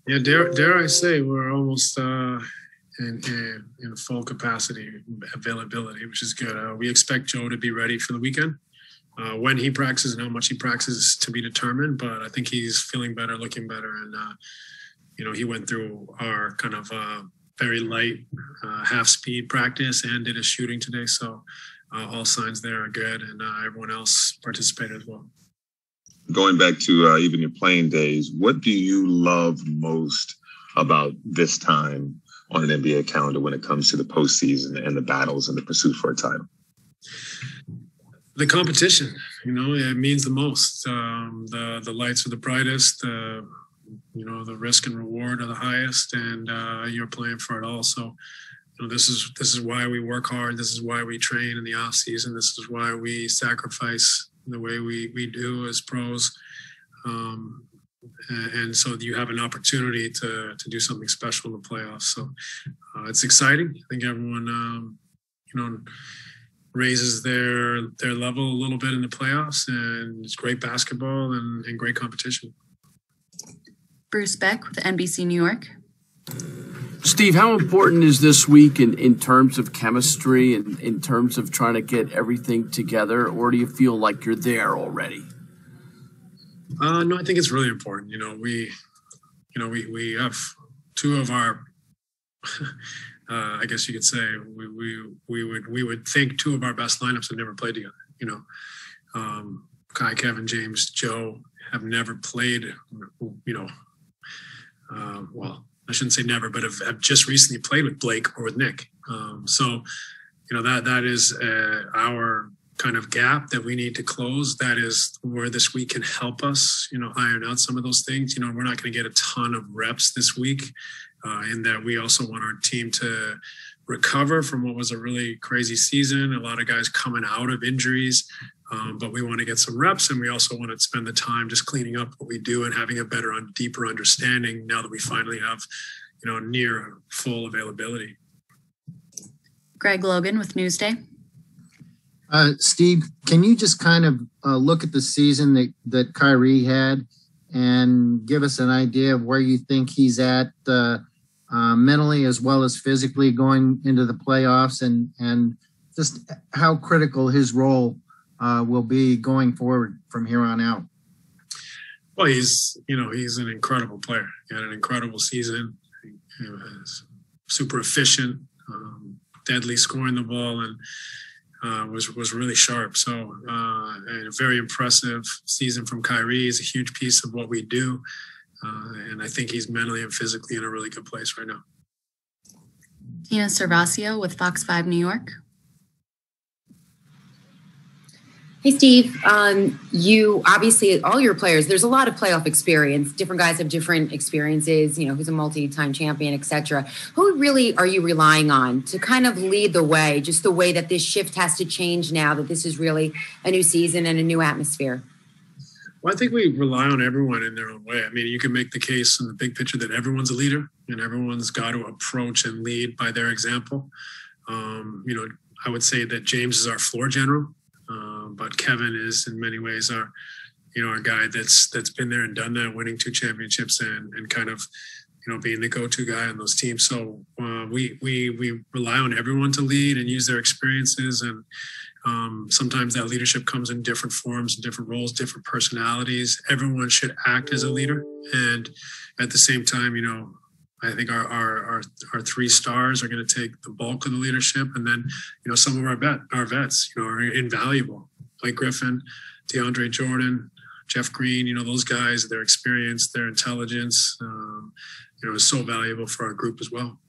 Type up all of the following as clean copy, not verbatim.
Yeah, dare I say we're almost in full capacity availability, which is good. We expect Joe to be ready for the weekend. When he practices and how much he practices to be determined, but I think he's feeling better, looking better, and he went through our kind of very light half-speed practice and did a shooting today, so all signs there are good, and everyone else participated as well. Going back to even your playing days, what do you love most about this time on an NBA calendar when it comes to the postseason and the battles and the pursuit for a title? The competition, it means the most. The lights are the brightest. The risk and reward are the highest, and you're playing for it all. So, this is why we work hard. This is why we train in the off season. This is why we sacrifice the way we do as pros. And so you have an opportunity to do something special in the playoffs. So it's exciting. I think everyone, raises their level a little bit in the playoffs, and it's great basketball and great competition. Bruce Beck with NBC New York. Steve, how important is this week in terms of chemistry and in terms of trying to get everything together, or do you feel like you're there already? No, I think it's really important. We have two of our, I guess you could say, we would think two of our best lineups have never played together. Kai, Kevin, James, Joe have never played. Well, I shouldn't say never, but have just recently played with Blake or with Nick. So that is our kind of gap that we need to close. That is where this week can help us, iron out some of those things. We're not going to get a ton of reps this week, in that we also want our team to recover from what was a really crazy season. A lot of guys coming out of injuries, but we want to get some reps, and we also want to spend the time just cleaning up what we do and having a better, deeper understanding now that we finally have, near full availability. Greg Logan with Newsday. Steve, can you just kind of look at the season that Kyrie had and give us an idea of where you think he's at mentally as well as physically going into the playoffs, and just how critical his role will be going forward from here on out? Well, he's an incredible player. He had an incredible season. He was super efficient, deadly scoring the ball, and was really sharp. So a very impressive season from Kyrie. He's a huge piece of what we do. And I think he's mentally and physically in a really good place right now. Tina Cervasio with Fox 5 New York. Hey, Steve, you obviously, all your players, there's a lot of playoff experience. Different guys have different experiences, who's a multi-time champion, et cetera. Who really are you relying on to kind of lead the way, just the way that this shift has to change now that this is really a new season and a new atmosphere? Well, I think we rely on everyone in their own way. I mean, you can make the case in the big picture that everyone's a leader and everyone's got to approach and lead by their example. I would say that James is our floor general. But Kevin is in many ways our guy that's been there and done that, winning 2 championships and kind of, being the go-to guy on those teams. So we rely on everyone to lead and use their experiences. And sometimes that leadership comes in different forms, different roles, different personalities. Everyone should act as a leader. And at the same time, I think our 3 stars are going to take the bulk of the leadership. And then, some of our vets, are invaluable. Blake Griffin, DeAndre Jordan, Jeff Green, those guys, their experience, their intelligence, is so valuable for our group as well.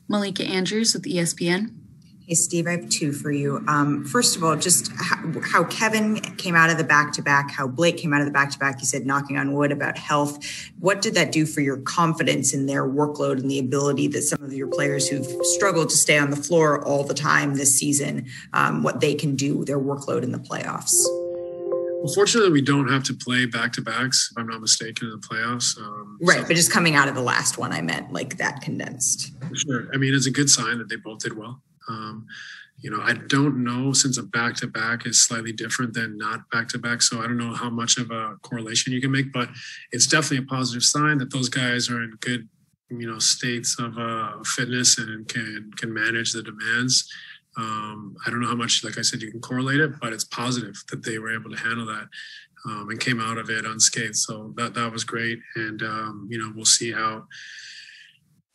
Malika Andrews with ESPN. Hey, Steve, I have 2 for you. First of all, just how Kevin came out of the back-to-back, how Blake came out of the back-to-back. You said knocking on wood about health. What did that do for your confidence in their workload and the ability that some of your players who've struggled to stay on the floor all the time this season, what they can do, their workload in the playoffs? Well, fortunately, we don't have to play back-to-backs, if I'm not mistaken, in the playoffs. Right, but just coming out of the last one, I meant like that condensed. Sure. I mean, it's a good sign that they both did well. I don't know, since a back-to-back is slightly different than not back-to-back. So I don't know how much of a correlation you can make, but it's definitely a positive sign that those guys are in good, states of fitness and can manage the demands. I don't know how much, like I said, you can correlate it, but it's positive that they were able to handle that and came out of it unscathed. So that was great. And, we'll see how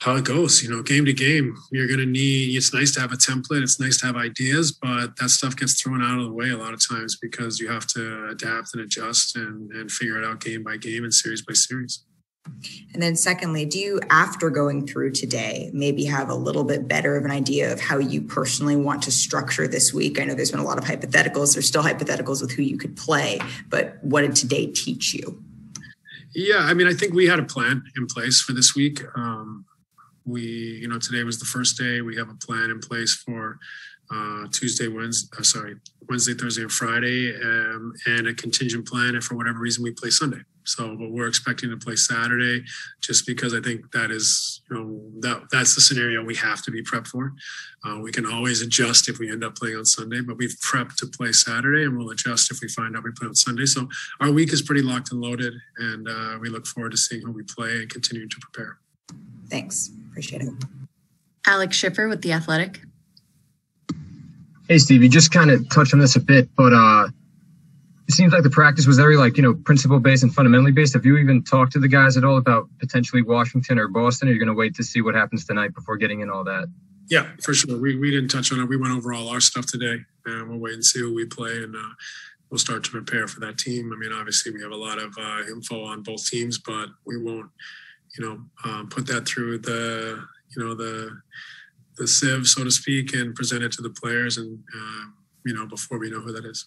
it goes, game to game. You're going to need, it's nice to have a template. It's nice to have ideas, but that stuff gets thrown out of the way a lot of times because you have to adapt and adjust and figure it out game by game and series by series. And then secondly, do you, after going through today, maybe have a little bit better of an idea of how you personally want to structure this week? I know there's been a lot of hypotheticals. There's still hypotheticals with who you could play, but what did today teach you? Yeah, I think we had a plan in place for this week. Today was the first day. We have a plan in place for Wednesday, Thursday, and Friday, and a contingent plan if for whatever reason we play Sunday. So, but we're expecting to play Saturday just because I think that is, that's the scenario we have to be prepped for. We can always adjust if we end up playing on Sunday, but we've prepped to play Saturday and we'll adjust if we find out we play on Sunday. So our week is pretty locked and loaded, and we look forward to seeing who we play and continuing to prepare. Thanks. Appreciate it. Alex Schiffer with The Athletic. Hey, Steve, you just kind of touched on this a bit, but it seems like the practice was very, principle-based and fundamentally based. Have you even talked to the guys at all about potentially Washington or Boston? Or are you going to wait to see what happens tonight before getting in all that? Yeah, for sure. We didn't touch on it. We went over all our stuff today, and we'll wait and see who we play, and we'll start to prepare for that team. Obviously, we have a lot of info on both teams, but we won't, put that through the sieve, so to speak, and present it to the players and, before we know who that is.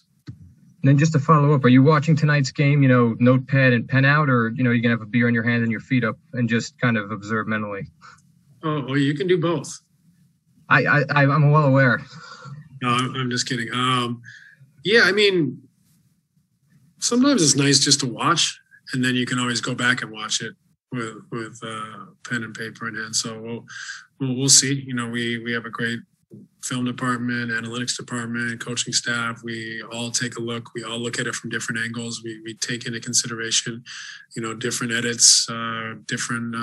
And then just to follow up, are you watching tonight's game, notepad and pen out, or, you're going to have a beer in your hand and your feet up and just kind of observe mentally? Oh, you can do both. I'm well aware. No, I'm just kidding. Sometimes it's nice just to watch, and then you can always go back and watch it with pen and paper in hand. So we'll see. We have a great film department, analytics department, coaching staff. We all take a look. We all look at it from different angles. We take into consideration, different edits, different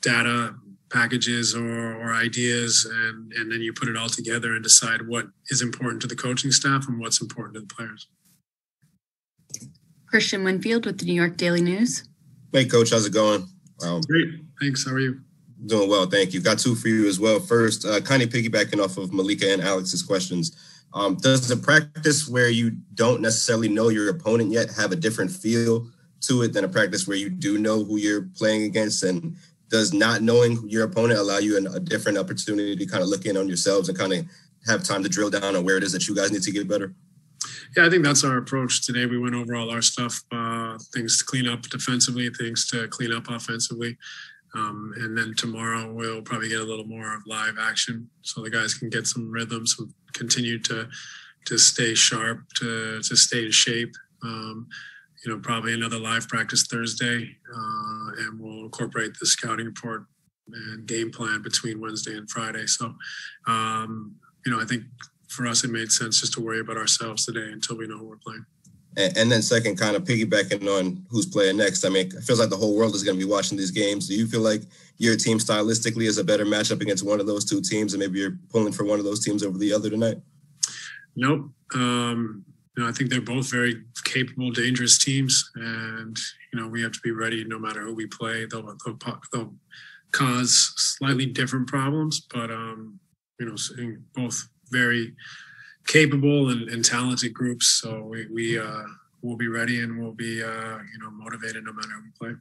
data packages or ideas, and then you put it all together and decide what is important to the coaching staff and what's important to the players. Christian Winfield with the New York Daily News. Hey, Coach, how's it going? Great. Thanks. How are you? Doing well, thank you. Got two for you as well. First, kind of piggybacking off of Malika and Alex's questions. Does the practice where you don't necessarily know your opponent yet have a different feel to it than a practice where you do know who you're playing against? And does not knowing your opponent allow you a different opportunity to kind of look in on yourselves and kind of have time to drill down on where it is that you guys need to get better? Yeah, I think that's our approach today. We went over all our stuff, things to clean up defensively, things to clean up offensively. And then tomorrow we'll probably get a little more of live action so the guys can get some rhythms, so continue to stay sharp, to stay in shape. Probably another live practice Thursday, and we'll incorporate the scouting report and game plan between Wednesday and Friday. So, I think for us, it made sense just to worry about ourselves today until we know who we're playing. And then second, kind of piggybacking on who's playing next. It feels like the whole world is going to be watching these games. Do you feel like your team stylistically is a better matchup against one of those two teams, and maybe you're pulling for one of those teams over the other tonight? Nope. I think they're both very capable, dangerous teams, and we have to be ready no matter who we play. They'll cause slightly different problems, but both very capable and talented groups. So we'll be ready, and we'll be motivated no matter who we play.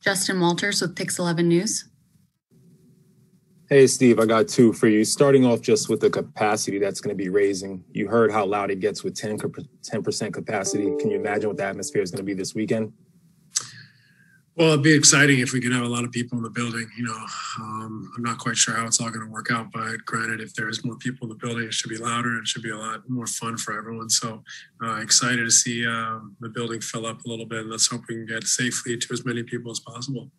Justin Walters with Pix 11 News. Hey, Steve, I got two for you. Starting off just with the capacity that's going to be raising. You heard how loud it gets with 10% capacity. Can you imagine what the atmosphere is going to be this weekend? Well, it'd be exciting if we could have a lot of people in the building. I'm not quite sure how it's all going to work out, but granted, if there's more people in the building, it should be louder and it should be a lot more fun for everyone. So excited to see the building fill up a little bit, and let's hope we can get safely to as many people as possible.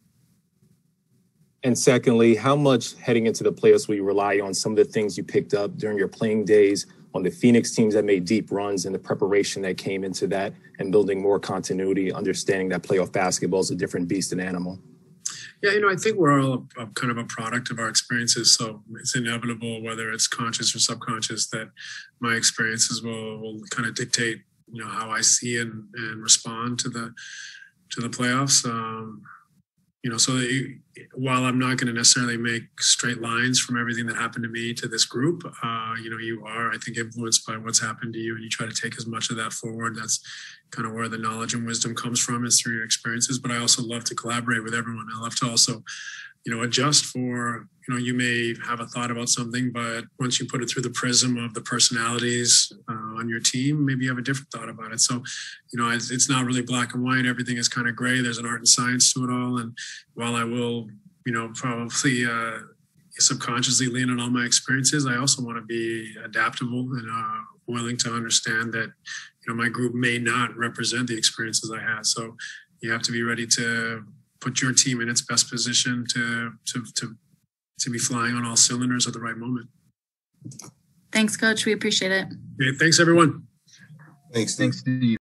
And secondly, how much heading into the playoffs will you rely on some of the things you picked up during your playing days on the Phoenix teams that made deep runs and the preparation that came into that and building more continuity, understanding that playoff basketball is a different beast and animal? Yeah, I think we're all a kind of a product of our experiences. So it's inevitable, whether it's conscious or subconscious, that my experiences will kind of dictate, how I see and respond to the playoffs. So while I'm not going to necessarily make straight lines from everything that happened to me to this group, you are, I think, influenced by what's happened to you, and you try to take as much of that forward. That's kind of where the knowledge and wisdom comes from, is through your experiences. But I also love to collaborate with everyone. I love to also, adjust for, you may have a thought about something, but once you put it through the prism of the personalities on your team, maybe you have a different thought about it. So, it's not really black and white. Everything is kind of gray. There's an art and science to it all. And while I will, probably subconsciously lean on all my experiences, I also want to be adaptable and willing to understand that, my group may not represent the experiences I had. So you have to be ready to put your team in its best position to be flying on all cylinders at the right moment. Thanks, Coach. We appreciate it. Okay, thanks, everyone. Thanks, Steve.